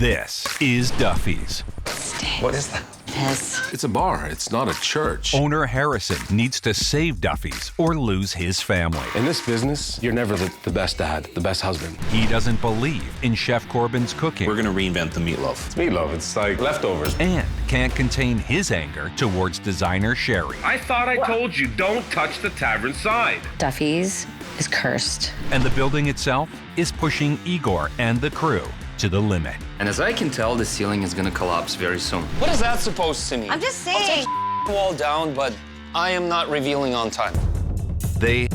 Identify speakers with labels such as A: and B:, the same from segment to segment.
A: This is Duffy's.
B: What is that?
C: Piss.
D: It's a bar. It's not a church.
A: Owner Harrison needs to save Duffy's or lose his family.
D: In this business, you're never the best dad, the best husband.
A: He doesn't believe in Chef Corbin's cooking.
B: We're gonna reinvent the meatloaf.
D: It's meatloaf. It's like leftovers.
A: And can't contain his anger towards designer Cherie.
E: I thought I told you, don't touch the Tavern side.
C: Duffy's is cursed.
A: And the building itself is pushing Igor and the crew to the limit.
F: And as I can tell, the ceiling is gonna collapse very soon.
B: What is that supposed to mean?
C: I'm just saying.
B: Wall down, but I am not revealing on time.
A: They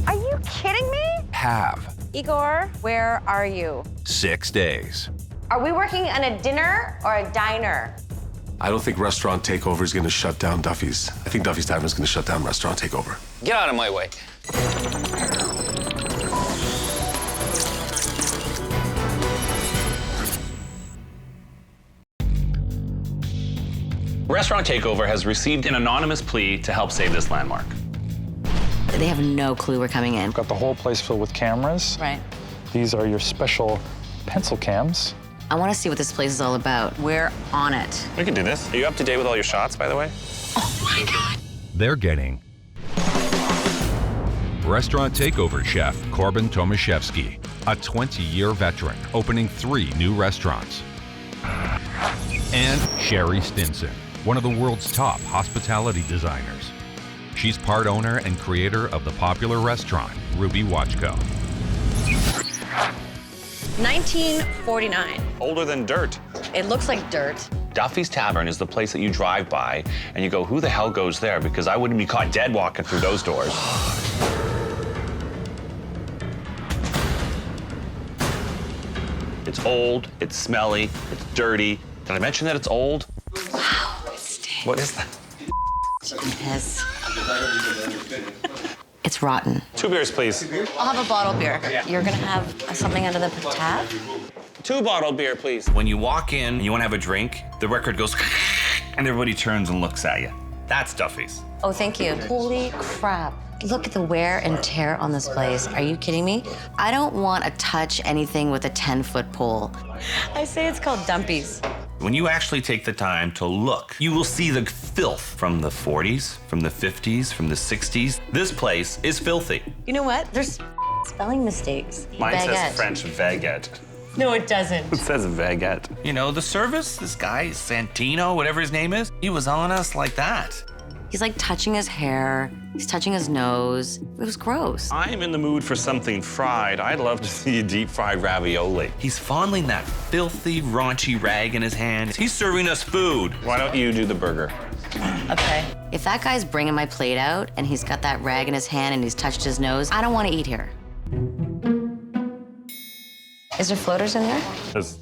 G: Are you kidding me?
A: have
G: Igor, where are you?
A: 6 days.
G: Are we working on a dinner or a diner?
D: I don't think Restaurant Takeover is going to shut down Duffy's. I think Duffy's Tavern is going to shut down Restaurant Takeover.
B: Get out of my way.
H: Restaurant Takeover has received an anonymous plea to help save this landmark.
C: They have no clue we're coming in.
I: Got the whole place filled with cameras.
C: Right.
I: These are your special pencil cams.
C: I want to see what this place is all about. We're on it.
H: We can do this. Are you up to date with all your shots, by the way?
C: Oh my God.
A: They're getting Restaurant Takeover chef Corbin Tomaszeski, a 20-year veteran opening 3 new restaurants. And Cherie Stinson, one of the world's top hospitality designers. She's part owner and creator of the popular restaurant, Ruby Watchko.
G: 1949.
H: Older than dirt.
G: It looks like dirt.
H: Duffy's Tavern is the place that you drive by and you go, who the hell goes there? Because I wouldn't be caught dead walking through those doors. It's old, it's smelly, it's dirty. Did I mention that it's old?
C: Wow, it stinks.
B: What is that?
C: Piss. It's rotten.
H: 2 beers, please.
C: I'll have a bottled beer. You're gonna have something under the tab?
H: 2 bottled beer, please. When you walk in and you want to have a drink, the record goes and everybody turns and looks at you. That's Duffy's.
C: Oh, thank you. Holy crap. Look at the wear and tear on this place. Are you kidding me? I don't want to touch anything with a 10-foot pole.
G: I say it's called Dumpy's.
H: When you actually take the time to look, you will see the filth from the 40s, from the 50s, from the 60s. This place is filthy.
G: You know what? There's spelling mistakes.
H: Mine
C: Baguette.
H: says French baguette.
G: No, it doesn't.
H: It says baguette. You know, the service, this guy, Santino, whatever his name is, he was on us like that.
C: He's like touching his hair. He's touching his nose. It was gross.
H: I'm in the mood for something fried. I'd love to see a deep fried ravioli. He's fondling that filthy, raunchy rag in his hand. He's serving us food. Why don't you do the burger?
G: Okay.
C: If that guy's bringing my plate out and he's got that rag in his hand and he's touched his nose, I don't want to eat here. Is there floaters in there?
H: There's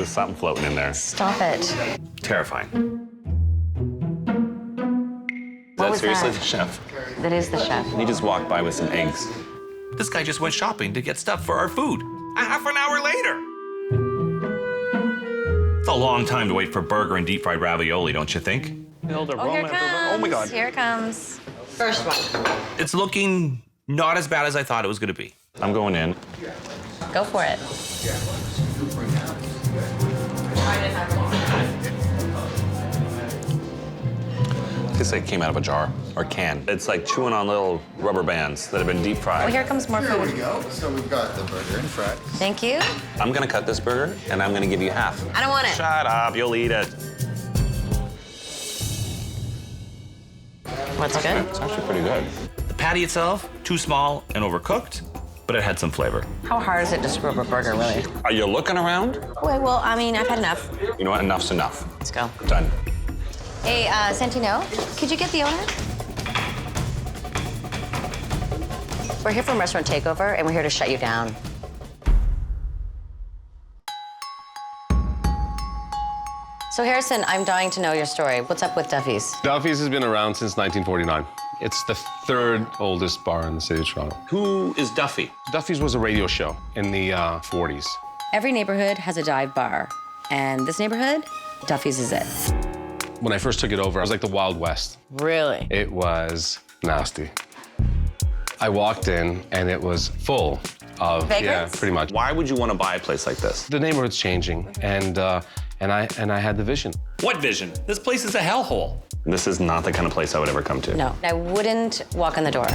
H: something floating in there.
C: Stop it.
H: Terrifying.
C: What was
H: Seriously
C: that?
H: the chef?
C: That is the chef.
H: He just walked by with some eggs. This guy just went shopping to get stuff for our food. A half an hour later. It's a long time to wait for burger and deep fried ravioli, don't you think?
G: Oh, here it comes.
H: Oh my God.
G: Here it comes. First one.
H: It's looking not as bad as I thought it was gonna be. I'm going in.
G: Go for it.
H: Tastes like it came out of a jar or can. It's like chewing on little rubber bands that have been deep fried.
G: Well, here comes more
J: Here we
G: food.
J: go. So we've got the burger and fries.
G: Thank you.
H: I'm gonna cut this burger and I'm gonna give you half.
G: I don't want it.
H: Shut up, you'll eat it.
G: What's good?
H: It's actually pretty good. The patty itself, too small and overcooked, but it had some flavor.
G: How hard is it to screw up a burger, really?
H: Are you looking around?
G: Okay, well, I mean, I've had enough.
H: You know what, enough's enough.
G: Let's go.
H: Done.
C: Hey, Santino, could you get the owner? We're here from Restaurant Takeover, and we're here to shut you down. So, Harrison, I'm dying to know your story. What's up with Duffy's?
D: Duffy's has been around since 1949. It's the 3rd oldest bar in the city of Toronto.
H: Who is Duffy?
D: Duffy's was a radio show in the 40s.
C: Every neighborhood has a dive bar, and this neighborhood, Duffy's is it.
D: When I first took it over, I was like the Wild West.
C: Really?
D: It was nasty. I walked in and it was full of
G: Vagrants?
D: Yeah, pretty much.
H: Why would you want to buy a place like this?
D: The neighborhood's changing, and I had the vision.
H: What vision? This place is a hellhole. This is not the kind of place I would ever come to.
G: No, I wouldn't walk in the door.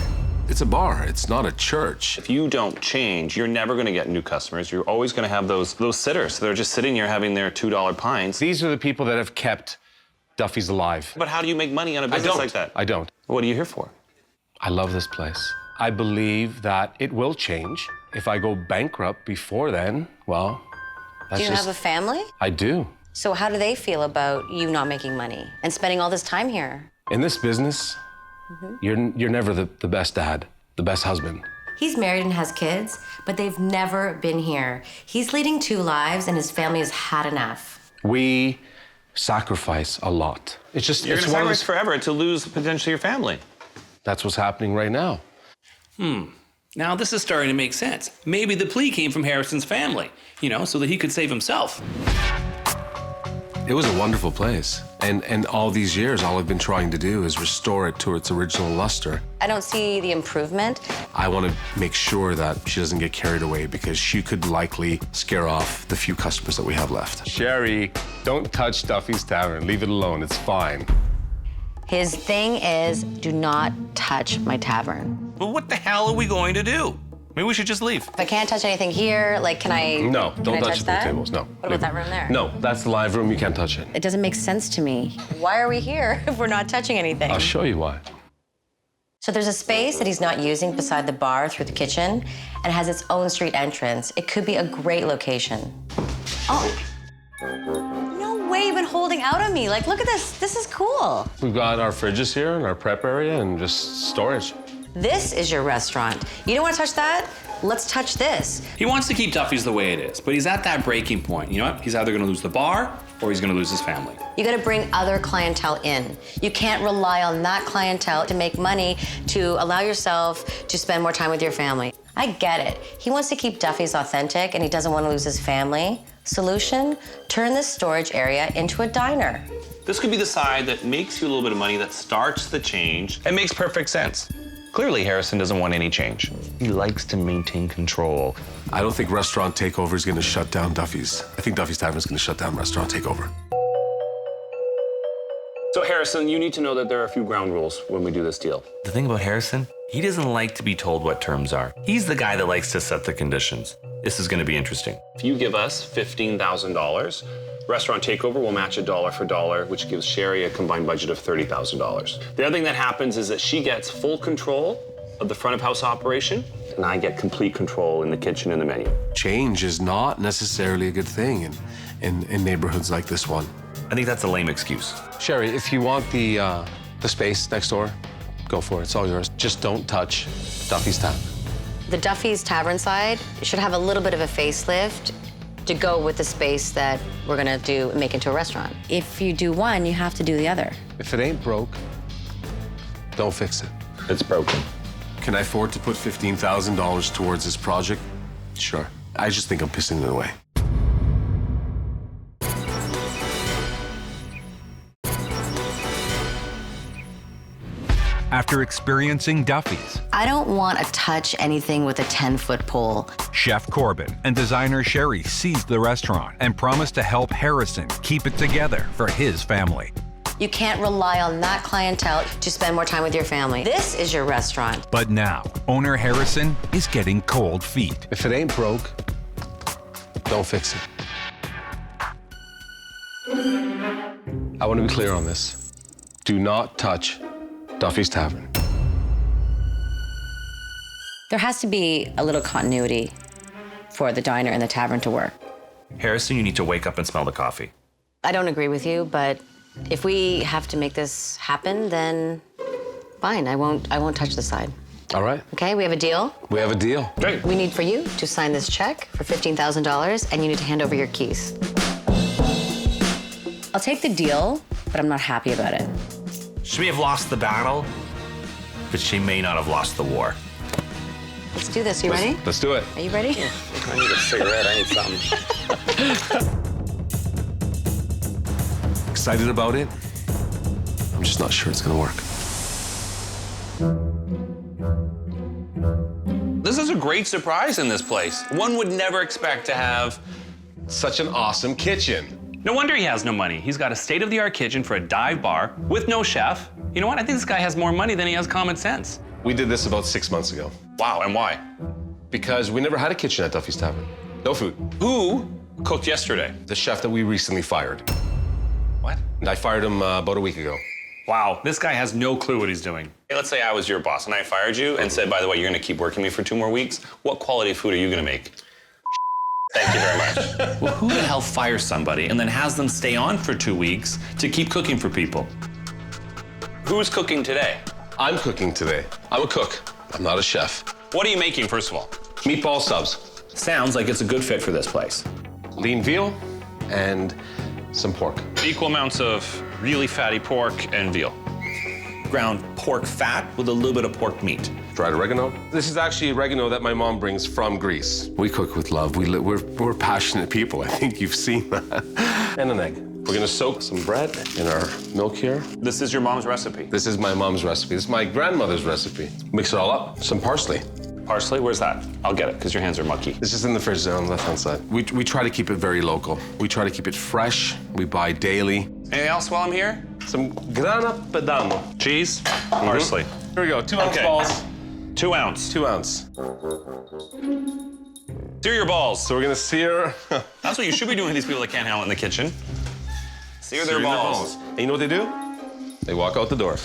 D: It's a bar. It's not a church.
H: If you don't change, you're never going to get new customers. You're always going to have those sitters. They're just sitting here having their $2 pints.
D: These are the people that have kept Duffy's alive.
H: But how do you make money on a business like that?
D: I don't.
H: What are you here for?
D: I love this place. I believe that it will change. If I go bankrupt before then, well, that's
C: Do you have a family?
D: I do.
C: So how do they feel about you not making money and spending all this time here?
D: In this business, you're never the best dad, the best husband.
C: He's married and has kids, but they've never been here. He's leading 2 lives and his family has had enough.
D: We sacrifice a lot. It's just,
H: You're
D: it's
H: going to
D: one of
H: sacrifice
D: those,
H: forever to lose potentially your family.
D: that's what's happening right now.
F: Now this is starting to make sense. Maybe the plea came from Harrison's family, so that he could save himself.
D: It was a wonderful place. And all these years, all I've been trying to do is restore it to its original luster.
C: I don't see the improvement.
D: I want to make sure that she doesn't get carried away because she could likely scare off the few customers that we have left. Cherie, don't touch Duffy's Tavern. Leave it alone. It's fine.
C: His thing is, do not touch my tavern.
H: But what the hell are we going to do? Maybe we should just leave.
C: If I can't touch anything here, like, can I?
D: No,
C: can
D: don't
C: I
D: touch the
C: that?
D: tables. No.
C: What about that room there?
D: No, that's the live room. You can't touch it.
C: It doesn't make sense to me. Why are we here if we're not touching anything?
D: I'll show you why.
C: So there's a space that he's not using beside the bar through the kitchen and has its own street entrance. It could be a great location. Oh. No way you've been holding out on me. Like, look at this. This is cool.
D: We've got our fridges here and our prep area and just storage.
C: This is your restaurant. You don't want to touch that? Let's touch this.
F: He wants to keep Duffy's the way it is, but he's at that breaking point. You know what? He's either going to lose the bar or he's going to lose his family.
C: You got to bring other clientele in. You can't rely on that clientele to make money to allow yourself to spend more time with your family. I get it. He wants to keep Duffy's authentic and he doesn't want to lose his family. Solution, turn this storage area into a diner.
H: This could be the side that makes you a little bit of money, that starts the change. It makes perfect sense. Clearly, Harrison doesn't want any change. He likes to maintain control.
D: I don't think Restaurant Takeover is going to shut down Duffy's. I think Duffy's Tavern is going to shut down Restaurant Takeover.
H: So, Harrison, you need to know that there are a few ground rules when we do this deal.
K: The thing about Harrison, he doesn't like to be told what terms are. He's the guy that likes to set the conditions. This is going to be interesting.
H: If you give us $15,000, Restaurant Takeover will match $1 for $1, which gives Cherie a combined budget of $30,000. The other thing that happens is that she gets full control of the front of house operation, and I get complete control in the kitchen and the menu.
D: Change is not necessarily a good thing in neighborhoods like this one.
K: I think that's a lame excuse.
D: Cherie, if you want the space next door, go for it. It's all yours. Just don't touch Duffy's Tavern.
C: The Duffy's Tavern side should have a little bit of a facelift to go with the space that we're gonna do and make into a restaurant. If you do one, you have to do the other.
D: If it ain't broke, don't fix it.
H: It's broken.
D: Can I afford to put $15,000 towards this project? Sure. I just think I'm pissing it away.
A: After experiencing Duffy's,
C: I don't want to touch anything with a 10-foot pole.
A: Chef Corbin and designer Cherie seized the restaurant and promised to help Harrison keep it together for his family.
C: You can't rely on that clientele to spend more time with your family. This is your restaurant.
A: But now, owner Harrison is getting cold feet.
D: If it ain't broke, don't fix it. I want to be clear on this. Do not touch Duffy's Tavern.
C: There has to be a little continuity for the diner and the tavern to work.
K: Harrison, you need to wake up and smell the coffee.
C: I don't agree with you, but if we have to make this happen, then fine. I won't touch the side.
D: All right.
C: Okay, we have a deal.
D: We have a deal.
H: Great.
C: We need for you to sign this check for $15,000, and you need to hand over your keys. I'll take the deal, but I'm not happy about it.
K: She may have lost the battle, but she may not have lost the war.
C: Let's do this. You ready?
D: Let's do it.
C: Are you ready?
H: I need a cigarette. I need something.
D: Excited about it. I'm just not sure it's gonna work.
H: This is a great surprise in this place. One would never expect to have
D: Such an awesome kitchen.
F: No wonder he has no money. He's got a state-of-the-art kitchen for a dive bar with no chef. You know what? I think this guy has more money than he has common sense.
D: We did this about 6 months ago.
H: wow, and why?
D: Because we never had a kitchen at Duffy's Tavern. No food.
H: Who cooked yesterday?
D: The chef that we recently fired.
H: What?
D: I fired him about a week ago.
F: Wow, this guy has no clue what he's doing.
H: Hey, let's say I was your boss and I fired you and said, by the way, you're gonna keep working me for 2 more weeks. What quality food are you gonna make? Thank you very much.
F: Well, who the hell fires somebody and then has them stay on for 2 weeks to keep cooking for people?
H: Who's cooking today?
D: I'm cooking today. I'm a cook. I'm not a chef.
H: What are you making, first of all?
D: Meatball subs.
F: Sounds like it's a good fit for this place.
D: Lean veal and some pork.
H: Equal amounts of really fatty pork and veal.
F: Ground pork fat with a little bit of pork meat.
D: Dried oregano. This is actually oregano that my mom brings from Greece. We cook with love. We're passionate people. I think you've seen that. And an egg. We're gonna soak some bread in our milk here.
H: This is your mom's recipe.
D: This is my mom's recipe. This is my grandmother's recipe. Mix it all up. Some parsley.
H: Parsley, where's that? I'll get it, because your hands are mucky.
D: This is in the fridge there on the left-hand side. We try to keep it very local. We try to keep it fresh. We buy daily.
H: Anything else while I'm here?
D: Some grana padano.
H: Cheese, parsley.
D: Here we go, 2 ounce
H: Okay.
D: balls.
H: 2 ounce.
D: 2 ounce.
H: Sear your balls.
D: So we're gonna sear.
H: That's what you should be doing with these people that can't handle it in the kitchen. Sear their
D: searing
H: balls.
D: And you know what they do? They walk out the door.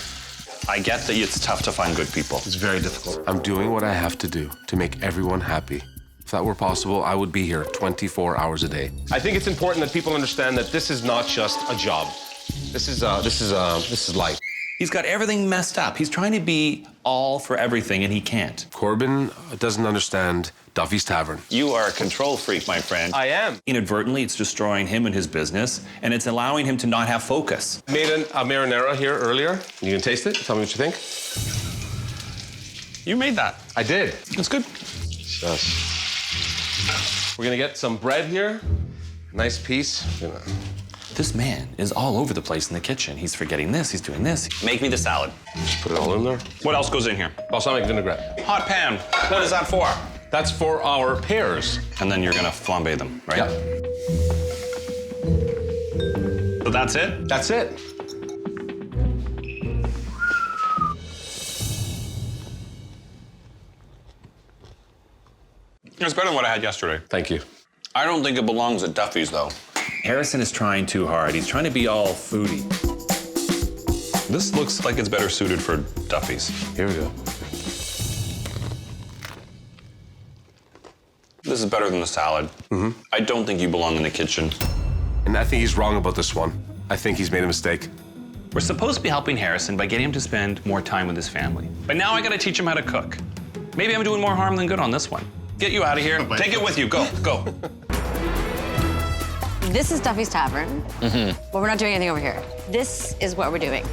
H: I get that it's tough to find good people.
D: It's very difficult. I'm doing what I have to do to make everyone happy. If that were possible, I would be here 24 hours a day. I think it's important that people understand that this is not just a job. This is life.
F: He's got everything messed up. He's trying to be all for everything, and he can't.
D: Corbin doesn't understand Duffy's Tavern.
H: You are a control freak, my friend.
D: I am.
F: Inadvertently, it's destroying him and his business, and it's allowing him to not have focus.
D: Made a marinara here earlier. You can taste it. Tell me what you think.
H: You made that.
D: I did.
H: It's good.
D: Yes. We're gonna get some bread here. Nice piece.
F: This man is all over the place in the kitchen. He's forgetting this, he's doing this.
H: Make me the salad.
D: Just put it all in there.
H: What else goes in here?
D: Balsamic vinaigrette.
H: Hot pan. What is that for?
D: That's for our pears.
H: And then you're gonna flambe them, right?
D: Yeah.
H: So that's it?
D: That's it.
H: It's better than what I had yesterday.
D: Thank you.
H: I don't think it belongs at Duffy's, though.
F: Harrison is trying too hard. He's trying to be all foodie.
H: This looks like it's better suited for Duffy's.
D: Here we go.
H: This is better than the salad.
D: Mm-hmm.
H: I don't think you belong in the kitchen.
D: And I think he's wrong about this one. I think he's made a mistake.
F: We're supposed to be helping Harrison by getting him to spend more time with his family. But now I gotta teach him how to cook. Maybe I'm doing more harm than good on this one. Get you out of here. Take it with you. Go, go.
C: This is Duffy's Tavern, but we're not doing anything over here. This is what we're doing.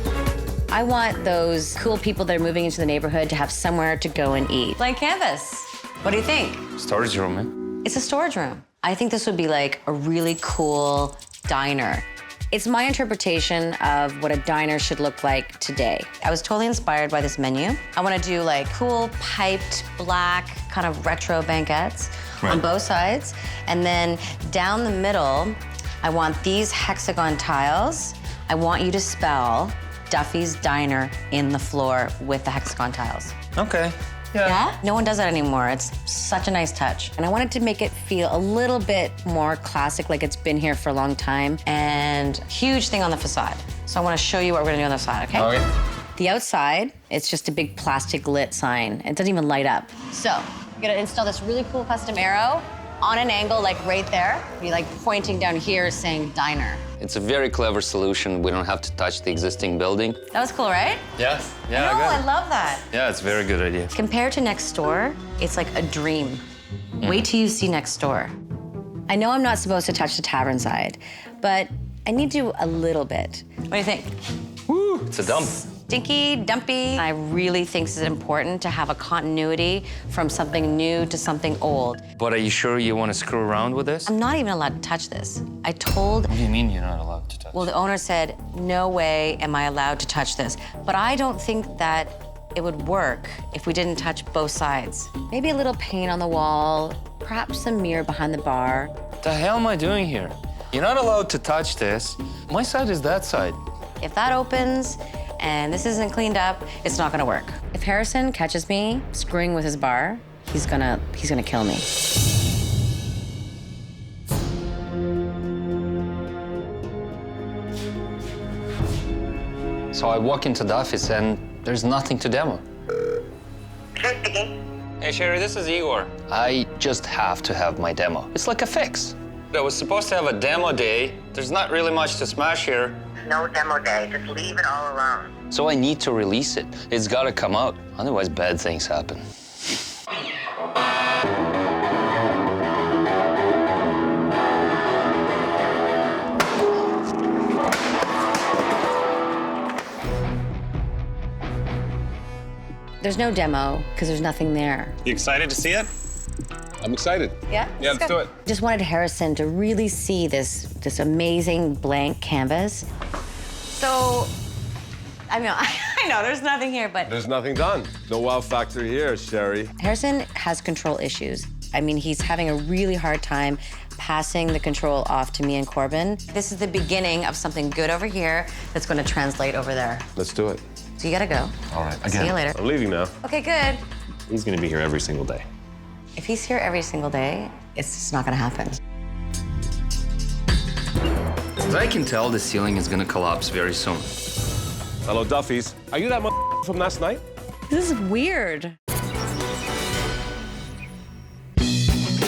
C: I want those cool people that are moving into the neighborhood to have somewhere to go and eat. Blank canvas. What do you think?
B: Storage room, man.
C: It's a storage room. I think this would be like a really cool diner. It's my interpretation of what a diner should look like today. I was totally inspired by this menu. I want to do like cool piped black kind of retro banquettes on both sides. And then down the middle, I want these hexagon tiles. I want you to spell Duffy's Diner in the floor with the hexagon tiles.
B: Okay.
C: Yeah? No one does that anymore. It's such a nice touch. And I wanted to make it feel a little bit more classic, like it's been here for a long time. And huge thing on the facade. So I want to show you what we're going to do on the side, okay?
B: Okay.
C: The outside, it's just a big plastic lit sign. It doesn't even light up. So we're going to install this really cool custom arrow on an angle, like right there. Be like pointing down here saying diner.
B: It's a very clever solution. We don't have to touch the existing building.
C: That was cool, right?
B: Yes.
C: No, I love that.
B: Yeah, it's a very good idea.
C: Compared to next door, it's like a dream. Wait till you see next door. I know I'm not supposed to touch the tavern side, but I need to a little bit. What do you think?
B: Woo, it's a dump.
C: Stinky, dumpy. I really think it's important to have a continuity from something new to something old.
B: But are you sure you want to screw around with this?
C: I'm not even allowed to touch this. I told,
B: What do you mean you're not allowed to touch?
C: well, the owner said, no way am I allowed to touch this. But I don't think that It would work if we didn't touch both sides. Maybe a little paint on the wall, perhaps a mirror behind the bar.
B: What the hell am I doing here? You're not allowed to touch this. My side is that side.
C: If that opens and this isn't cleaned up, it's not gonna work. If Harrison catches me screwing with his bar, he's gonna kill me.
B: So I walk into Duffy's and there's nothing to demo. Hey, Cherie, this is Igor. I just have to have my demo. It's like a fix. I was supposed to have a demo day. There's not really much to smash here.
L: No demo day, just leave it all alone.
B: So I need to release it. It's gotta come out, otherwise bad things happen.
C: There's no demo, because there's nothing there.
F: You excited to see it?
D: I'm excited.
C: Yeah?
D: Yeah, let's do it.
C: Just wanted Harrison to really see this amazing blank canvas. So, I mean, I know there's nothing here, but
D: There's nothing done. No wow factor here, Cherie.
C: Harrison has control issues. I mean, he's having a really hard time passing the control off to me and Corbin. This is the beginning of something good over here that's going to translate over there.
D: Let's do it.
C: So you gotta go.
D: All right, again.
C: See you later.
D: I'm leaving now.
C: Okay, good.
F: He's gonna be here every single day.
C: If he's here every single day, it's just not gonna happen.
B: As I can tell, the ceiling is gonna collapse very soon.
D: Hello, Duffy's. Are you that from last night?
C: This is weird.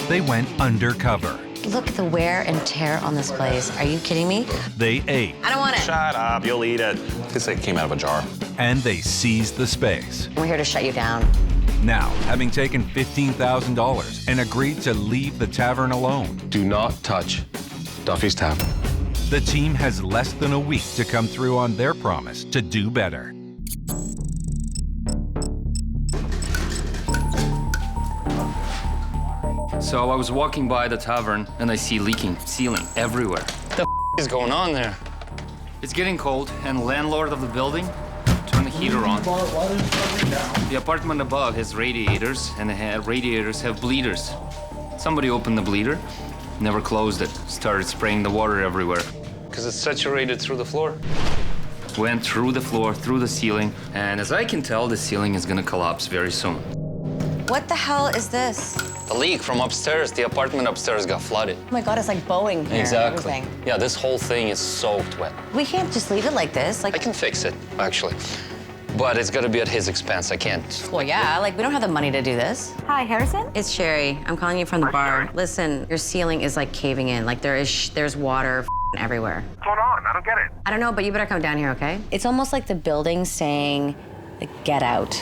A: They went undercover.
C: Look at the wear and tear on this place. Are you kidding me?
A: They ate.
C: I don't want it.
F: Shut up, you'll eat it. This like came out of a jar.
A: And they seized the space.
C: We're here to shut you down.
A: Now, having taken $15,000 and agreed to leave the tavern alone,
D: Do not touch Duffy's Tavern.
A: the team has less than a week to come through on their promise to do better.
B: So I was walking by the tavern and I see leaking ceiling everywhere. What the is going on there? It's getting cold and landlord of the building turned the heater on. The apartment above has radiators and the radiators have bleeders. Somebody opened the bleeder, never closed it, started spraying the water everywhere. Because it's saturated through the floor. Went through the floor, through the ceiling, and as I can tell, the ceiling is gonna collapse very soon.
C: What the hell is this?
B: The leak from upstairs, the apartment upstairs got flooded.
C: Oh my God, it's like Boeing here.
B: Exactly.
C: Everything.
B: Yeah, this whole thing is soaked wet.
C: We can't just leave it like this.
B: I can fix it, actually. But it's gotta be at his expense. I can't.
C: Well, yeah, like we don't have the money to do this.
G: Hi, Harrison?
C: It's Cherie. I'm calling you from the bar. Listen, your ceiling is like caving in. Like there's water everywhere.
E: What's going on? I don't get it.
C: I don't know, but you better come down here, okay? It's almost like the building saying, like, get out.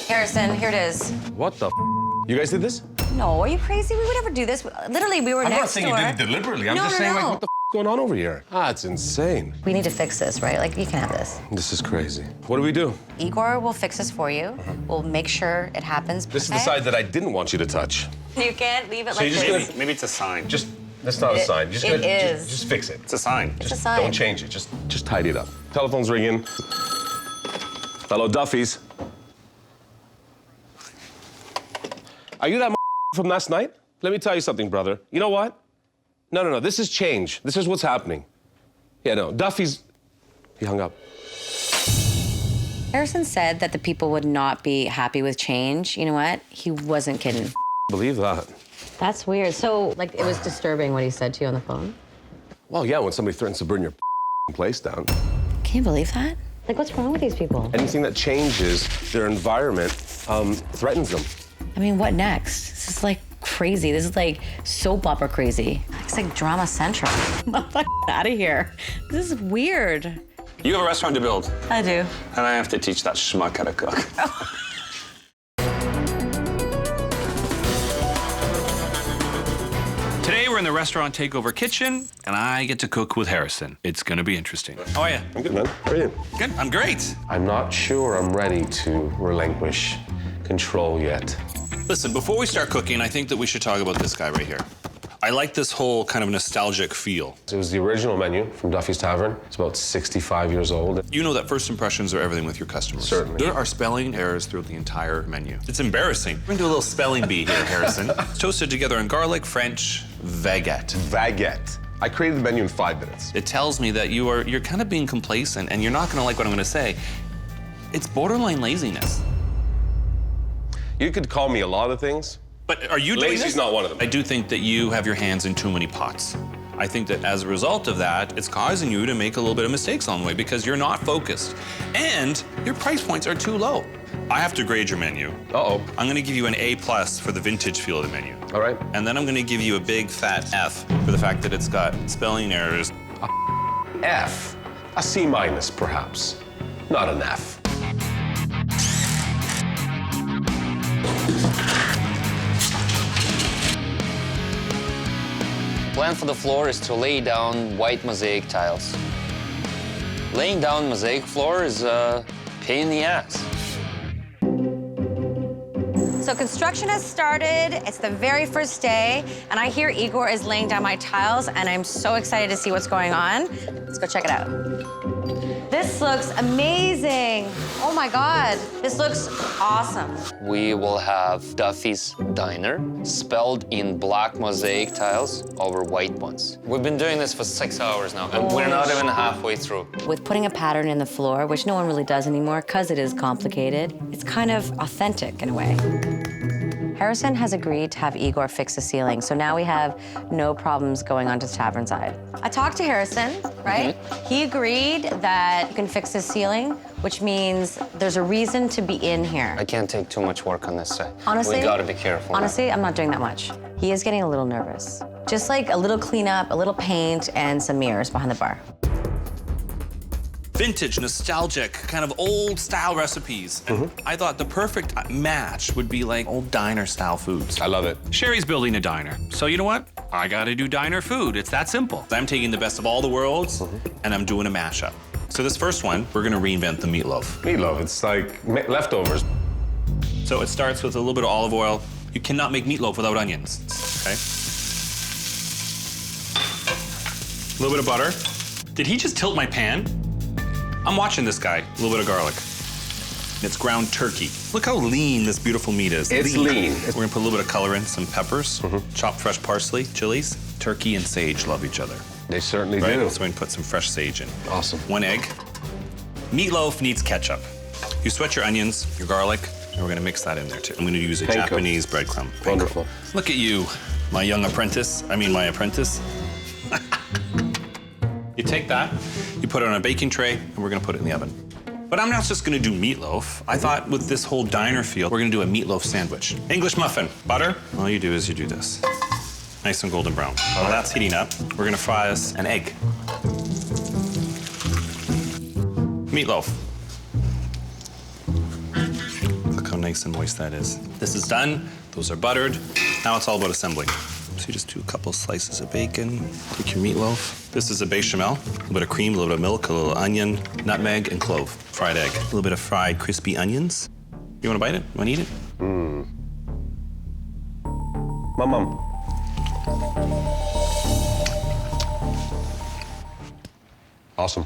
C: Harrison, here it is.
D: What the You guys did this?
C: No, are you crazy? We would never do this. Literally, we were next door.
D: I'm not saying you did it deliberately. I'm just saying, like, what the going on over here? It's insane.
C: We need to fix this, right? Like, you can have this.
D: This is crazy. What do we do?
C: Igor will fix this for you. We'll make sure it happens.
D: This is the side that I didn't want you to touch.
C: You can't leave it
D: So
C: like
D: you're just
C: this.
F: Maybe it's a sign.
D: That's not a sign.
C: It is.
D: Just fix it.
F: It's a sign.
C: It's a sign.
D: Don't change it. Just tidy it up. Telephone's ringing. Hello, Duffy's. Are you that from last night? Let me tell you something, brother. You know what? No. This is change. This is what's happening. Yeah, no. Duffy's. He hung up.
C: Harrison said that the people would not be happy with change. You know what? He wasn't kidding.
D: Believe that.
C: That's weird. So, like, it was disturbing what he said to you on the phone?
D: Well, yeah, when somebody threatens to burn your place down.
C: Can you believe that? Like, what's wrong with these people?
D: Anything that changes their environment threatens them.
C: I mean, what next? This is like crazy. This is like soap opera crazy. It's like drama central. I'm fucking out of here. This is weird.
F: You have a restaurant to build.
C: I do.
F: And I have to teach that schmuck how to cook. Today we're in the restaurant Takeover kitchen, and I get to cook with Harrison. It's gonna be interesting. How are you?
D: I'm good, man. How are you?
F: Good, I'm great.
D: I'm not sure I'm ready to relinquish control yet.
F: Listen, before we start cooking, I think that we should talk about this guy right here. I like this whole kind of nostalgic feel.
D: It was the original menu from Duffy's Tavern. It's about 65 years old.
F: You know that first impressions are everything with your customers.
D: Certainly.
F: There are spelling errors throughout the entire menu. It's embarrassing. We're gonna do a little spelling bee here, Harrison. It's toasted together in garlic, French, baguette.
D: Baguette. I created the menu in 5 minutes.
F: It tells me that you're kind of being complacent and you're not gonna like what I'm gonna say. It's borderline laziness.
D: You could call me a lot of things.
F: But are you doing
D: Lazy's
F: this?
D: not one of them.
F: I do think that you have your hands in too many pots. I think that as a result of that, it's causing you to make a little bit of mistakes on the way because you're not focused. And your price points are too low. I have to grade your menu.
D: Uh-oh.
F: I'm gonna give you an A+ for the vintage feel of the menu.
D: All right.
F: And then I'm gonna give you a big fat F for the fact that it's got spelling errors.
D: F. A C-, perhaps. Not an F.
B: Plan for the floor is to lay down white mosaic tiles. Laying down mosaic floor is a pain in the ass.
C: So construction has started. It's the very first day, and I hear Igor is laying down my tiles, and I'm so excited to see what's going on. Let's go check it out. This looks amazing. Oh my God, this looks awesome.
B: We will have Duffy's Diner spelled in black mosaic tiles over white ones. We've been doing this for 6 hours now, and we're not even halfway through.
C: With putting a pattern in the floor, which no one really does anymore because it is complicated, it's kind of authentic in a way. Harrison has agreed to have Igor fix the ceiling, so now we have no problems going onto the tavern side. I talked to Harrison, right? He agreed that you can fix the ceiling, which means there's a reason to be in here.
B: I can't take too much work on this side.
C: Honestly,
B: we gotta be careful.
C: Honestly, I'm not doing that much. He is getting a little nervous. Just like a little cleanup, a little paint, and some mirrors behind the bar.
F: Vintage, nostalgic, kind of old style recipes. I thought the perfect match would be like old diner style foods.
D: I love it.
F: Cherie's building a diner. So you know what? I gotta do diner food. It's that simple. I'm taking the best of all the worlds and I'm doing a mashup. So this first one, we're gonna reinvent the meatloaf.
D: Meatloaf, it's like leftovers.
F: So it starts with a little bit of olive oil. You cannot make meatloaf without onions, okay? A little bit of butter. Did he just tilt my pan? I'm watching this guy. A little bit of garlic. It's ground turkey. Look how lean this beautiful meat is.
D: It's lean.
F: We're gonna put a little bit of color in, some peppers, chopped fresh parsley, chilies. Turkey and sage love each other.
D: They certainly
F: Right?
D: do.
F: So we're gonna put some fresh sage in.
D: Awesome.
F: 1 egg. Meatloaf needs ketchup. You sweat your onions, your garlic, and we're gonna mix that in there too. I'm gonna use a
D: Panko.
F: Japanese breadcrumb. Panko.
D: Wonderful.
F: Look at you, my apprentice. You take that, you put it on a baking tray, and we're gonna put it in the oven. But I'm not just gonna do meatloaf. I thought with this whole diner feel, we're gonna do a meatloaf sandwich. English muffin, butter. All you do is you do this. Nice and golden brown. While that's heating up, we're gonna fry us an egg. Meatloaf. Look how nice and moist that is. This is done. Those are buttered. Now it's all about assembling. So you just do a couple slices of bacon, take your meatloaf. This is a bechamel, a little bit of cream, a little bit of milk, a little onion, nutmeg, and clove. Fried egg. A little bit of fried crispy onions. You wanna bite it? You wanna eat it?
D: My mom. Awesome.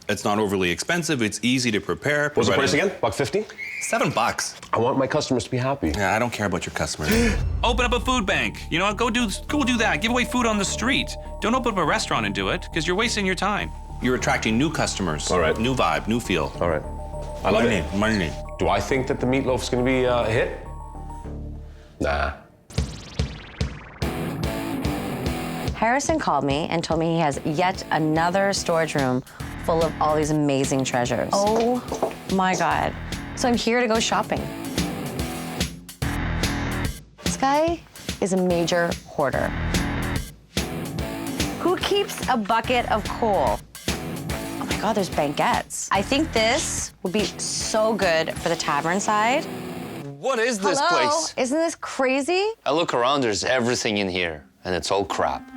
F: It's not overly expensive, it's easy to prepare.
D: What's the price again? $1.50?
F: $7.
D: I want my customers to be happy.
F: Yeah, I don't care about your customers. Open up a food bank. You know, go do that. Give away food on the street. Don't open up a restaurant and do it, because you're wasting your time. You're attracting new customers.
D: All right.
F: New vibe, new feel.
D: All right. I love it.
F: Money.
D: Do I think that the meatloaf's gonna be a hit? Nah.
C: Harrison called me and told me he has yet another storage room full of all these amazing treasures. Oh my God. So I'm here to go shopping. This guy is a major hoarder. Who keeps a bucket of coal? Oh my God, there's banquettes. I think this would be so good for the tavern side.
B: What is this place?
C: Isn't this crazy?
B: I look around, there's everything in here, and it's all crap.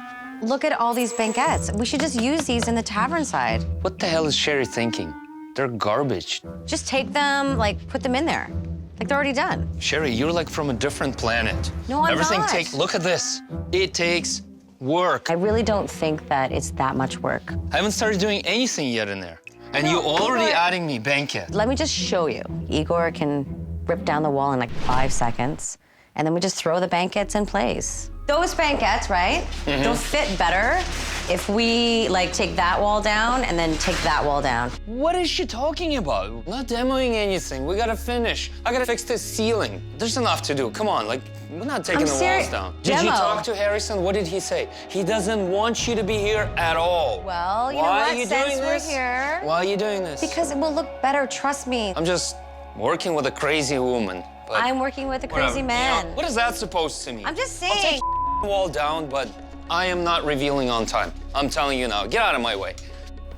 C: Look at all these banquettes. We should just use these in the tavern side.
B: What the hell is Cherie thinking? They're garbage.
C: Just take them, like, put them in there. Like, they're already done.
B: Cherie, you're like from a different planet.
C: No, I'm
B: Everything
C: not.
B: look at this. It takes work.
C: I really don't think that it's that much work.
B: I haven't started doing anything yet in there. And you already
C: Igor,
B: adding me banquet.
C: Let me just show you. Igor can rip down the wall in like 5 seconds, and then we just throw the banquets in place. Those banquets, right? They'll fit better if we like take that wall down and then take that wall down.
B: What is she talking about? I'm not demoing anything. We gotta finish. I gotta fix this ceiling. There's enough to do. Come on, like, we're not taking the walls down. Did you talk to Harrison? What did he say? He doesn't want you to be here at all.
C: Well, you know what? Since we're here.
B: Why are you doing this?
C: Because it will look better, trust me.
B: I'm just working with a crazy woman. But
C: I'm working with a crazy man.
B: You know, what is that supposed to mean?
C: I'm just
B: I'll
C: saying.
B: take the wall down, but I am not revealing on time. I'm telling you now. Get out of my way.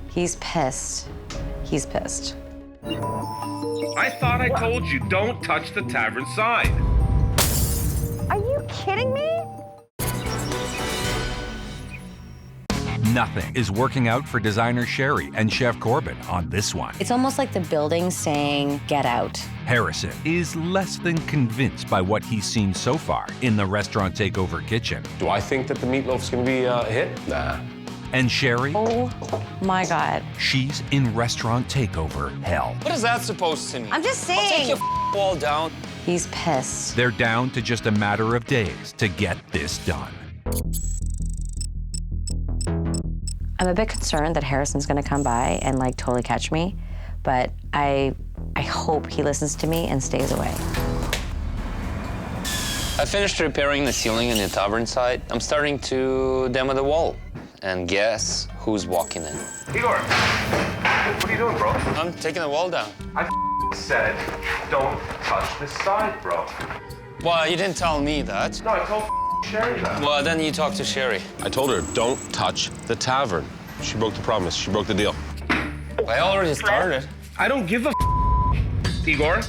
C: He's pissed. He's pissed.
E: I thought I told you, don't touch the tavern side.
G: Are you kidding me?
A: Nothing is working out for designer Cherie and chef Corbin on this one.
C: It's almost like the building saying, get out.
A: Harrison is less than convinced by what he's seen so far in the restaurant takeover kitchen.
D: Do I think that the meatloaf's gonna be a hit? Nah.
A: And Cherie?
C: Oh my God.
A: She's in restaurant takeover hell.
B: What is that supposed to mean?
C: I'm just
B: I'll take
C: saying.
B: your wall down.
C: He's pissed.
A: They're down to just a matter of days to get this done.
C: I'm a bit concerned that Harrison's gonna come by and like totally catch me, but I hope he listens to me and stays away.
B: I finished repairing the ceiling in the tavern side. I'm starting to demo the wall. And guess who's walking in?
E: Igor, what are you doing, bro?
B: I'm taking the wall down.
E: I said, don't touch this side, bro.
B: Well, you didn't tell me that.
E: No, I told Cherie that.
B: Well, then you talk to Cherie.
D: I told her, don't touch the tavern. She broke the promise. She broke the deal.
B: I already started.
E: I don't give a Igor.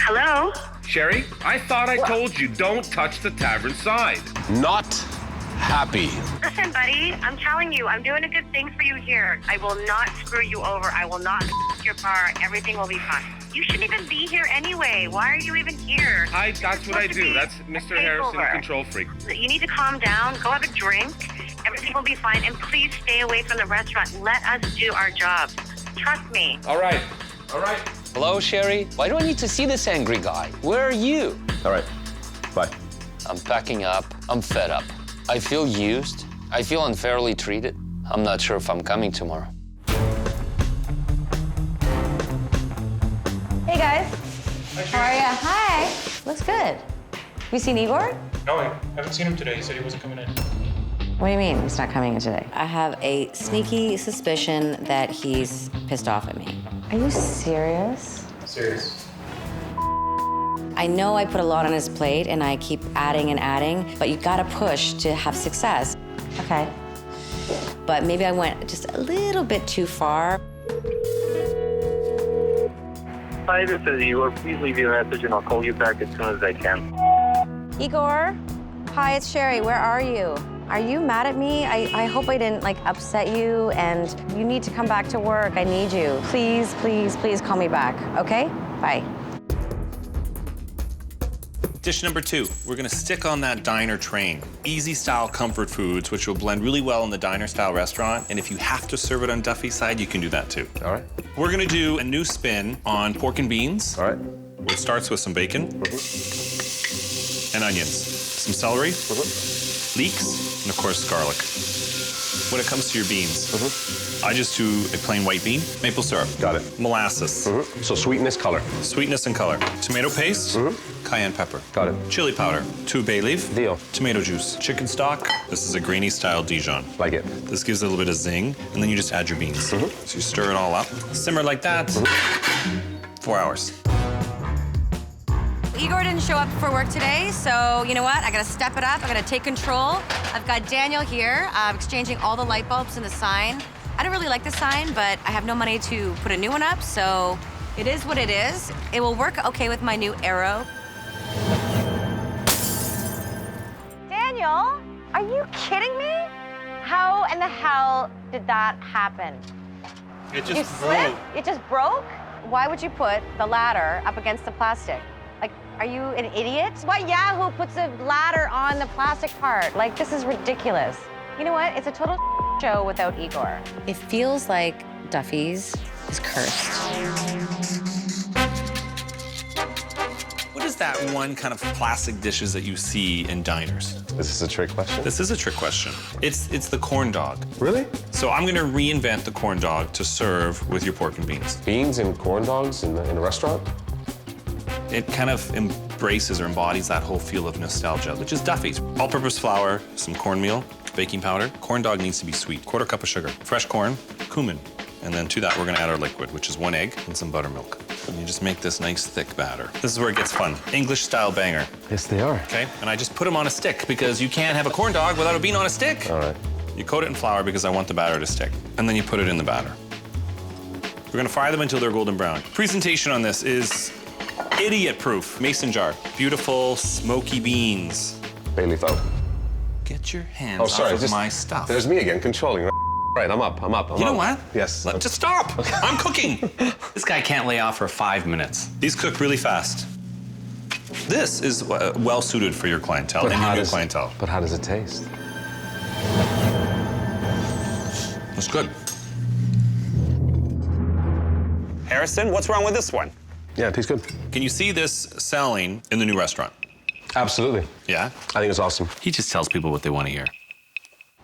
L: Hello?
E: Cherie, I thought I told you, don't touch the tavern side.
D: Not happy.
L: Listen, buddy, I'm telling you, I'm doing a good thing for you here. I will not screw you over. I will not your bar. Everything will be fine. You shouldn't even be here anyway. Why are you even here?
E: That's what I do. That's Mr. Harrison, control freak.
L: You need to calm down. Go have a drink. Everything will be fine. And please stay away from the restaurant. Let us do our jobs. Trust me.
E: All right. All right.
B: Hello, Cherie. Why do I need to see this angry guy? Where are you?
D: All right. Bye.
B: I'm packing up. I'm fed up. I feel used. I feel unfairly treated. I'm not sure if I'm coming tomorrow.
C: Hey guys. How are ya? Hi. Looks good. You seen Igor?
I: No, I haven't seen him today. He said he wasn't coming in.
C: What do you mean he's not coming in today? I have a sneaky suspicion that he's pissed off at me. Are you serious?
I: Serious.
C: I know I put a lot on his plate and I keep adding and adding, but you gotta push to have success. Okay. But maybe I went just a little bit too far.
M: Hi, this is Igor. Please leave your message and I'll call you back as soon as I can.
C: Igor? Hi, it's Cherie. Where are you? Are you mad at me? I hope I didn't like upset you and you need to come back to work. I need you. Please, please, please call me back, okay? Bye.
F: Dish number 2, we're gonna stick on that diner train. Easy style comfort foods, which will blend really well in the diner style restaurant. And if you have to serve it on Duffy's side, you can do that too.
D: All right.
F: We're gonna do a new spin on pork and beans.
D: All right.
F: It starts with some bacon and onions, some celery, leeks, and of course garlic. When it comes to your beans, I just do a plain white bean, maple syrup.
D: Got it.
F: Molasses.
D: So sweetness, color.
F: Sweetness and color. Tomato paste, cayenne pepper.
D: Got it.
F: Chili powder, 2 bay leaf.
D: Deal.
F: Tomato juice. Chicken stock. This is a grainy style Dijon.
D: Like it.
F: This gives it a little bit of zing, and then you just add your beans. So you stir it all up. Simmer like that. 4 hours.
C: Igor didn't show up for work today, so you know what? I gotta step it up. I gotta take control. I've got Daniel here, exchanging all the light bulbs in the sign. I don't really like the sign, but I have no money to put a new one up, so it is what it is. It will work okay with my new arrow.
G: Daniel, are you kidding me? How in the hell did that happen?
I: It
G: You
I: just
G: slipped?
I: broke.
G: It just broke? Why would you put the ladder up against the plastic? Like, are you an idiot? What Yahoo puts a ladder on the plastic part? Like, this is ridiculous. You know what? It's a total show without Igor.
C: It feels like Duffy's is cursed.
F: What is that one kind of classic dishes that you see in diners?
D: Is this a trick question?
F: This is a trick question. It's the corn dog.
D: Really?
F: So I'm gonna reinvent the corn dog to serve with your pork and beans.
D: Beans and corn dogs in a restaurant?
F: It kind of embraces or embodies that whole feel of nostalgia, which is Duffy's. All-purpose flour, some cornmeal, baking powder. Corn dog needs to be sweet. 1/4 cup of sugar, fresh corn, cumin. And then to that, we're gonna add our liquid, which is 1 egg and some buttermilk. And you just make this nice thick batter. This is where it gets fun. English-style banger.
D: Yes, they are.
F: Okay, and I just put them on a stick because you can't have a corn dog without it being on a stick.
D: All right.
F: You coat it in flour because I want the batter to stick. And then you put it in the batter. We're gonna fry them until they're golden brown. Presentation on this is idiot-proof. Mason jar. Beautiful smoky beans.
D: Bay leaf out.
F: Get your hands off of my stuff.
D: There's me again, controlling. Right, I'm up.
F: You know what?
D: Yes.
F: Just stop. I'm cooking. This guy can't lay off for 5 minutes. These cook really fast. This is well suited for your clientele and your new clientele.
D: But how does it taste?
F: It's good. Harrison, what's wrong with this one?
D: Yeah, it tastes good.
F: Can you see this selling in the new restaurant?
D: Absolutely.
F: Yeah?
D: I think it's awesome.
F: He just tells people what they want to hear.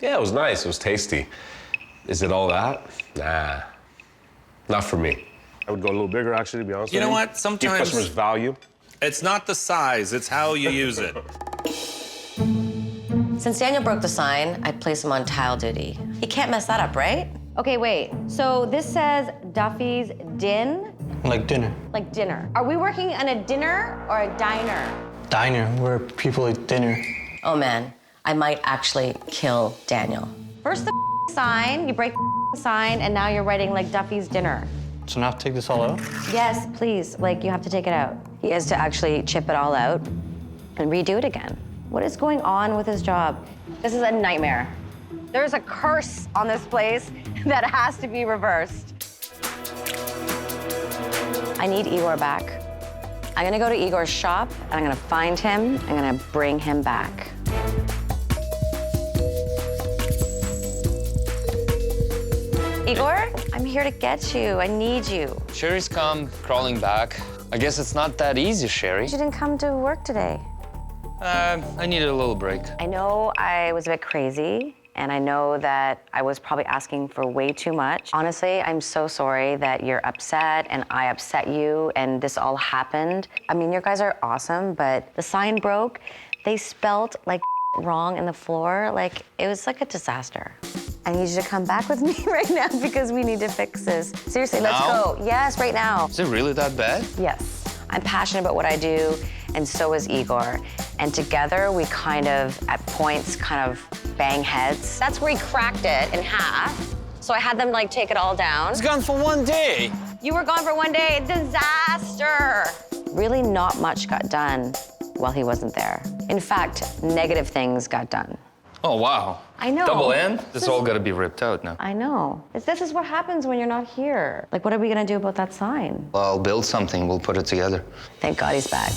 D: Yeah, it was nice. It was tasty. Is it all that? Nah. Not for me. I would go a little bigger, actually, to be honest with you.
F: You know what? Sometimes...
D: Give customers value.
F: It's not the size, it's how you use it.
C: Since Daniel broke the sign, I placed him on tile duty. He can't mess that up, right?
G: Okay, wait. So this says Duffy's Din?
N: Like dinner.
G: Like dinner. Are we working on a dinner or a diner?
N: Diner, where people eat dinner.
C: Oh man, I might actually kill Daniel.
G: First the sign, you break the sign, and now you're writing like Duffy's dinner.
N: So now I have to take this all out?
G: Yes, please. Like, you have to take it out.
C: He has to actually chip it all out and redo it again.
G: What is going on with his job? This is a nightmare. There's a curse on this place that has to be reversed.
C: I need Igor back. I'm gonna go to Igor's shop, and I'm gonna find him, I'm gonna bring him back. Igor, I'm here to get you. I need you.
B: Cherie's come crawling back. I guess it's not that easy, Cherie.
C: You didn't come to work today.
B: I needed a little break.
C: I know I was a bit crazy, and I know that I was probably asking for way too much. Honestly, I'm so sorry that you're upset and I upset you and this all happened. I mean, you guys are awesome, but the sign broke. They spelt like wrong in the floor. Like, it was like a disaster. I need you to come back with me right now because we need to fix this. Seriously, let's go. Yes, right now.
B: Is it really that bad?
C: Yes. I'm passionate about what I do, and so is Igor. And together, we kind of, at points, kind of bang heads. That's where he cracked it in half. So I had them, like, take it all down.
B: It's gone for 1 day.
C: You were gone for 1 day. Disaster. Really not much got done while he wasn't there. In fact, negative things got done.
B: Oh, wow.
C: I know.
B: Double end? This all gotta be ripped out now.
C: I know. This is what happens when you're not here. Like, what are we gonna do about that sign?
B: Well, I'll build something. We'll put it together.
C: Thank God he's back.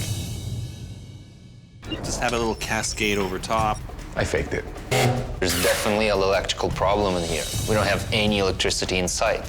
F: Just have a little cascade over top.
D: I faked it.
B: There's definitely an electrical problem in here. We don't have any electricity in sight.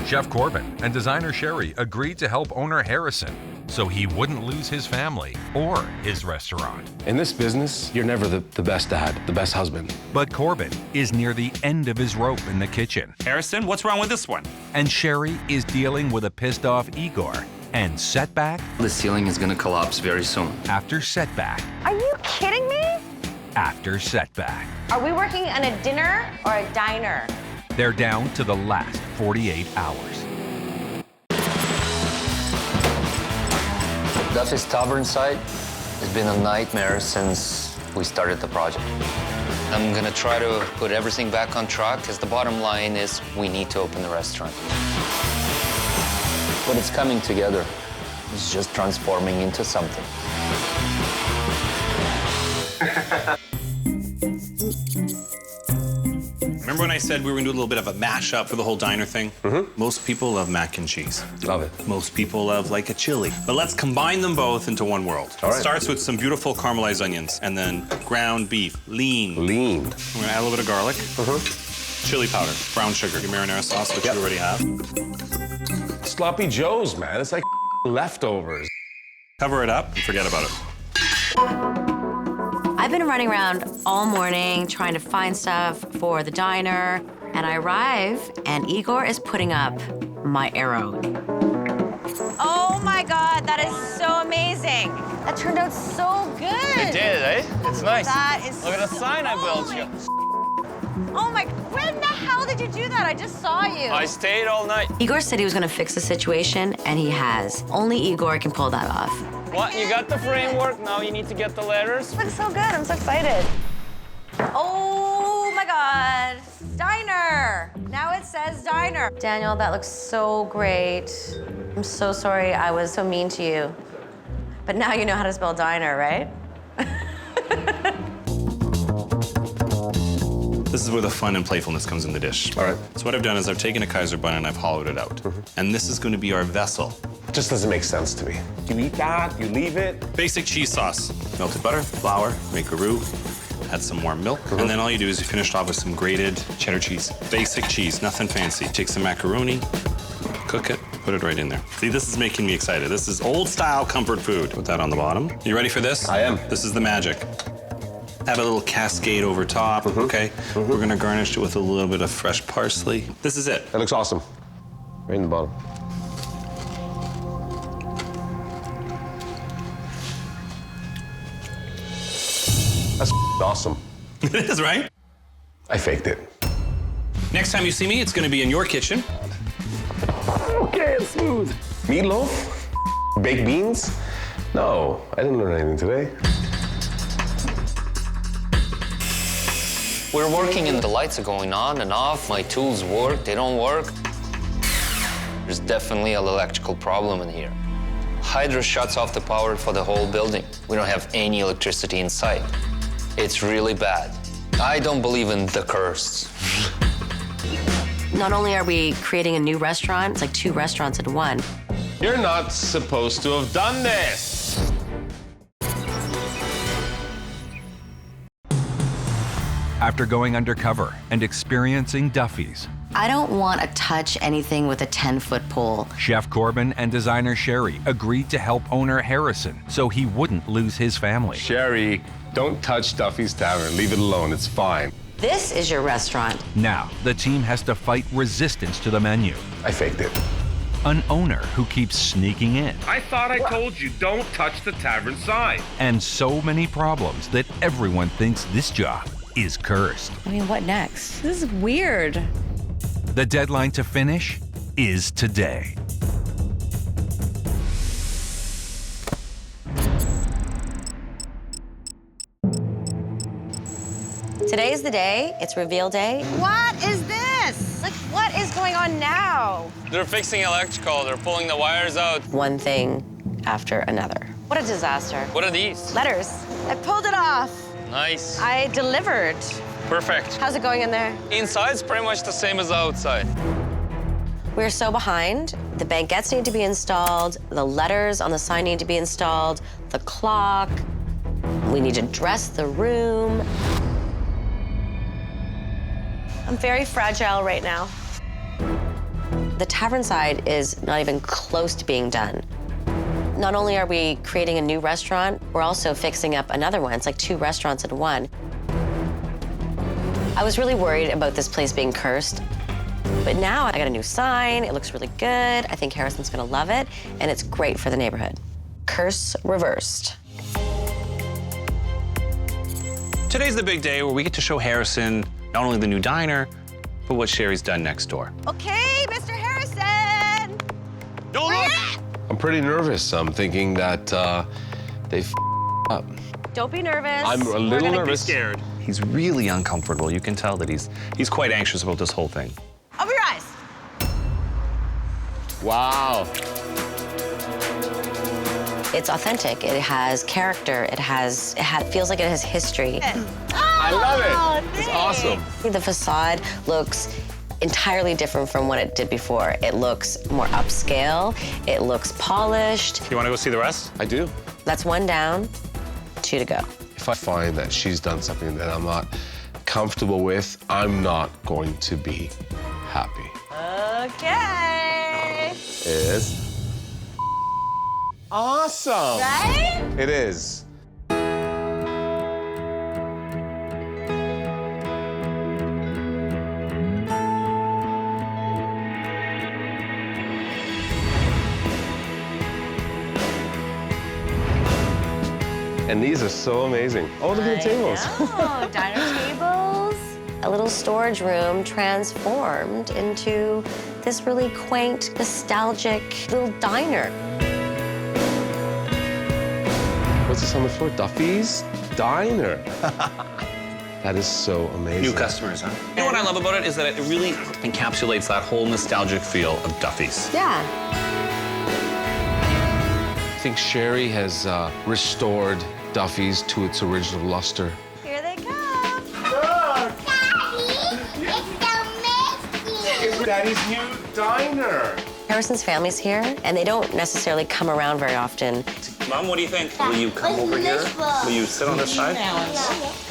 A: Chef Corbin and designer Cherie agreed to help owner Harrison so he wouldn't lose his family or his restaurant.
D: In this business, you're never the best dad, the best husband.
A: But Corbin is near the end of his rope in the kitchen.
F: Harrison, what's wrong with this one?
A: And Cherie is dealing with a pissed off Igor. And setback
B: The ceiling is gonna collapse very soon.
A: after setback
G: Are you kidding me?
A: after setback.
G: Are we working on a dinner or a diner?
A: They're down to the last 48 hours.
B: Duffy's Tavern site has been a nightmare since we started the project. I'm gonna try to put everything back on track because the bottom line is we need to open the restaurant. But it's coming together. It's just transforming into something.
F: Remember when I said we were gonna do a little bit of a mashup for the whole diner thing? Most people love mac and cheese.
D: Love it.
F: Most people love like a chili. But let's combine them both into one world.
D: All right.
F: Starts with some beautiful caramelized onions and then ground beef, lean.
D: Lean.
F: We're gonna add a little bit of garlic. Chili powder, brown sugar, your marinara sauce, which you already have.
D: Sloppy Joes, man. It's like leftovers.
F: Cover it up and forget about it.
C: I've been running around all morning trying to find stuff for the diner, and I arrive, and Igor is putting up my arrow.
G: Oh my God, that is so amazing. That turned out so good.
B: It did, eh? It's nice.
G: That is
B: Look at the sign I built you.
G: Oh my, when the hell did you do that? I just saw you.
B: I stayed all night.
C: Igor said he was gonna fix the situation, and he has. Only Igor can pull that off.
B: What? You got the framework, now you need to get the letters?
G: Looks so good, I'm so excited. Oh my God, diner. Now it says diner.
C: Daniel, that looks so great. I'm so sorry I was so mean to you. But now you know how to spell diner, right?
F: This is where the fun and playfulness comes in the dish.
D: All right.
F: So what I've done is I've taken a Kaiser bun and I've hollowed it out. And this is going to be our vessel.
D: It just doesn't make sense to me. You eat that, you leave it.
F: Basic cheese sauce. Melted butter, flour, make a roux, add some warm milk, and then all you do is you finish it off with some grated cheddar cheese. Basic cheese, nothing fancy. Take some macaroni, cook it, put it right in there. See, this is making me excited. This is old-style comfort food. Put that on the bottom. You ready for this?
D: I am.
F: This is the magic. Have a little cascade over top, okay? We're gonna garnish it with a little bit of fresh parsley. This is it.
D: That looks awesome. Right in the bottom. That's awesome.
F: It is, right?
D: I faked it.
F: Next time you see me, it's gonna be in your kitchen.
D: Okay, it's smooth. Meatloaf? Baked beans? No, I didn't learn anything today.
B: We're working and the lights are going on and off. My tools work, they don't work. There's definitely an electrical problem in here. Hydro shuts off the power for the whole building. We don't have any electricity inside. It's really bad. I don't believe in the curse.
C: Not only are we creating a new restaurant, it's like 2 restaurants in one.
D: You're not supposed to have done this.
A: After going undercover and experiencing Duffy's,
C: I don't want to touch anything with a 10-foot pole.
A: Chef Corbin and designer Cherie agreed to help owner Harrison so he wouldn't lose his family.
D: Cherie, don't touch Duffy's Tavern. Leave it alone, it's fine.
C: This is your restaurant.
A: Now, the team has to fight resistance to the menu.
D: I faked it.
A: An owner who keeps sneaking in.
E: I thought I told you, don't touch the tavern sign.
A: And so many problems that everyone thinks this job is cursed.
C: I mean, what next? This is weird.
A: The deadline to finish is today.
C: Today's the day. It's reveal day.
G: What is this? Like, what is going on now?
B: They're fixing electrical, they're pulling the wires out.
C: One thing after another. What a disaster.
B: What are these?
G: Letters. I pulled it off.
B: Nice.
G: I delivered.
B: Perfect.
G: How's it going in there?
B: Inside's pretty much the same as outside.
C: We're so behind. The banquettes need to be installed. The letters on the sign need to be installed. The clock. We need to dress the room. I'm very fragile right now. The tavern side is not even close to being done. Not only are we creating a new restaurant, we're also fixing up another one. It's like 2 restaurants in one. I was really worried about this place being cursed, but now I got a new sign. It looks really good. I think Harrison's gonna love it, and it's great for the neighborhood. Curse reversed.
F: Today's the big day where we get to show Harrison not only the new diner, but what Cherie's done next door.
G: Okay, Mr. Harrison.
F: Don't look!
D: I'm pretty nervous. I'm thinking that they up.
G: Don't be nervous.
D: I'm a little nervous.
F: Be scared. He's really uncomfortable. You can tell that he's quite anxious about this whole thing.
G: Open your eyes.
D: Wow.
C: It's authentic. It has character. It feels like it has history.
G: Ah!
D: I love it. It's awesome.
C: The facade looks entirely different from what it did before. It looks more upscale. It looks polished.
F: You want to go see the rest?
D: I do.
C: That's 1 down, 2 to go.
D: If I find that she's done something that I'm not comfortable with, I'm not going to be happy.
G: Okay.
D: It is awesome.
G: Right?
D: It is. And these are so amazing. Oh, look at the tables.
C: Oh, diner tables. A little storage room transformed into this really quaint, nostalgic little diner.
D: What's this on the floor? Duffy's Diner. That is so amazing.
F: New customers, huh? You know what I love about it is that it really encapsulates that whole nostalgic feel of Duffy's.
C: Yeah.
D: I think Cherie has restored Duffy's to its original luster.
G: Here they come.
D: It's Daddy's new diner.
C: Harrison's family's here, and they don't necessarily come around very often.
F: Mom, what do you think? Will you come over here? Will you sit on this side?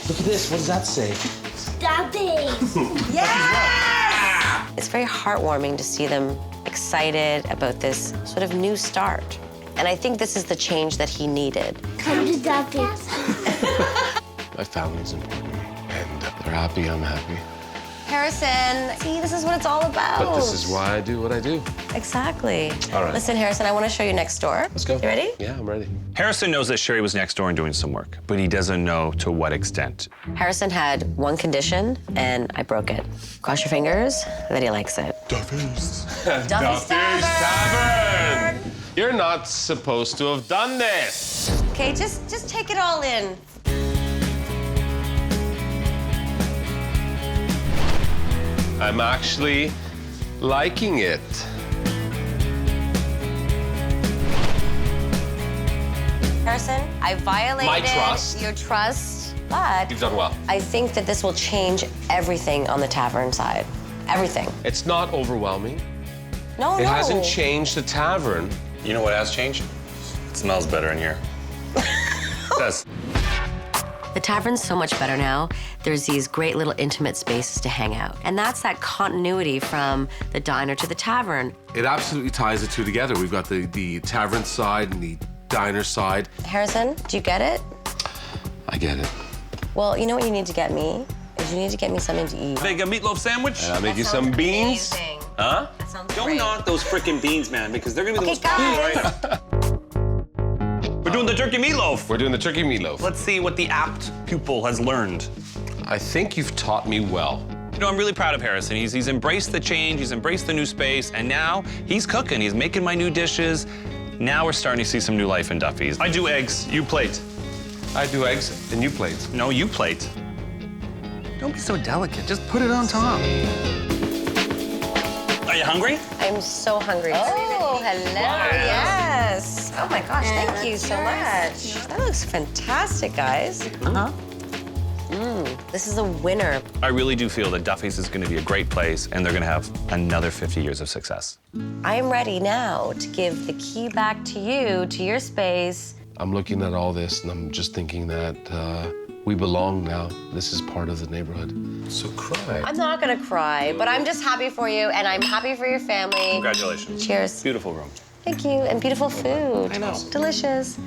N: Look at this. What does that say?
C: Yes! It's very heartwarming to see them excited about this sort of new start. And I think this is the change that he needed.
O: Come to Duffy's.
D: My family's important to me, and they're happy, I'm happy.
C: Harrison, see, this is what it's all about.
D: But this is why I do what I do.
C: Exactly.
D: All right.
C: Listen, Harrison, I want to show you next door.
D: Let's go.
C: You ready?
D: Yeah, I'm ready.
F: Harrison knows that Cherie was next door and doing some work, but he doesn't know to what extent.
C: Harrison had one condition, and I broke it. Cross your fingers that he likes it.
D: Duffy's.
C: Duffy's Tavern.
D: You're not supposed to have done this.
C: Okay, just take it all in.
D: I'm actually liking it.
C: Harrison, I violated
D: My trust.
C: your trust, but
D: You've done well.
C: I think that this will change everything on the tavern side. Everything.
D: It's not overwhelming.
C: No,
D: It
C: no.
D: hasn't changed the tavern.
F: You know what has changed? It smells better in here. It does.
C: The tavern's so much better now. There's these great little intimate spaces to hang out. And that's that continuity from the diner to the tavern.
D: It absolutely ties the two together. We've got the tavern side and the diner side.
C: Harrison, do you get it?
D: I get it.
C: Well, you know what you need to get me? Is you need to get me something to eat.
F: Make a meatloaf sandwich?
D: And I'll make you some beans.
C: Amazing.
F: Huh?
C: That sounds
F: Don't
C: great.
F: knock those freaking beans, man, because they're gonna be the most
C: guys.
F: popular item. We're doing the turkey meatloaf.
D: We're doing the turkey meatloaf.
F: Let's see what the apt pupil has learned.
D: I think you've taught me well.
F: You know, I'm really proud of Harrison. He's embraced the change, he's embraced the new space, and now he's cooking. He's making my new dishes. Now we're starting to see some new life in Duffy's. I do eggs, you plate.
D: I do eggs and you plate.
F: No, you plate. Don't be so delicate. Just put it on top. Are you hungry?
C: I'm so hungry. Oh, hello. Yes. Oh my gosh, thank you so much. That looks fantastic, guys. Uh-huh. This is a winner.
F: I really do feel that Duffy's is going to be a great place, and they're going to have another 50 years of success.
C: I am ready now to give the key back to you, to your space.
D: I'm looking at all this and I'm just thinking that we belong now. This is part of the neighborhood. So cry.
C: I'm not gonna cry, but I'm just happy for you, and I'm happy for your family.
F: Congratulations.
C: Cheers.
F: Beautiful room.
C: Thank you, and beautiful food.
F: I know.
C: Delicious.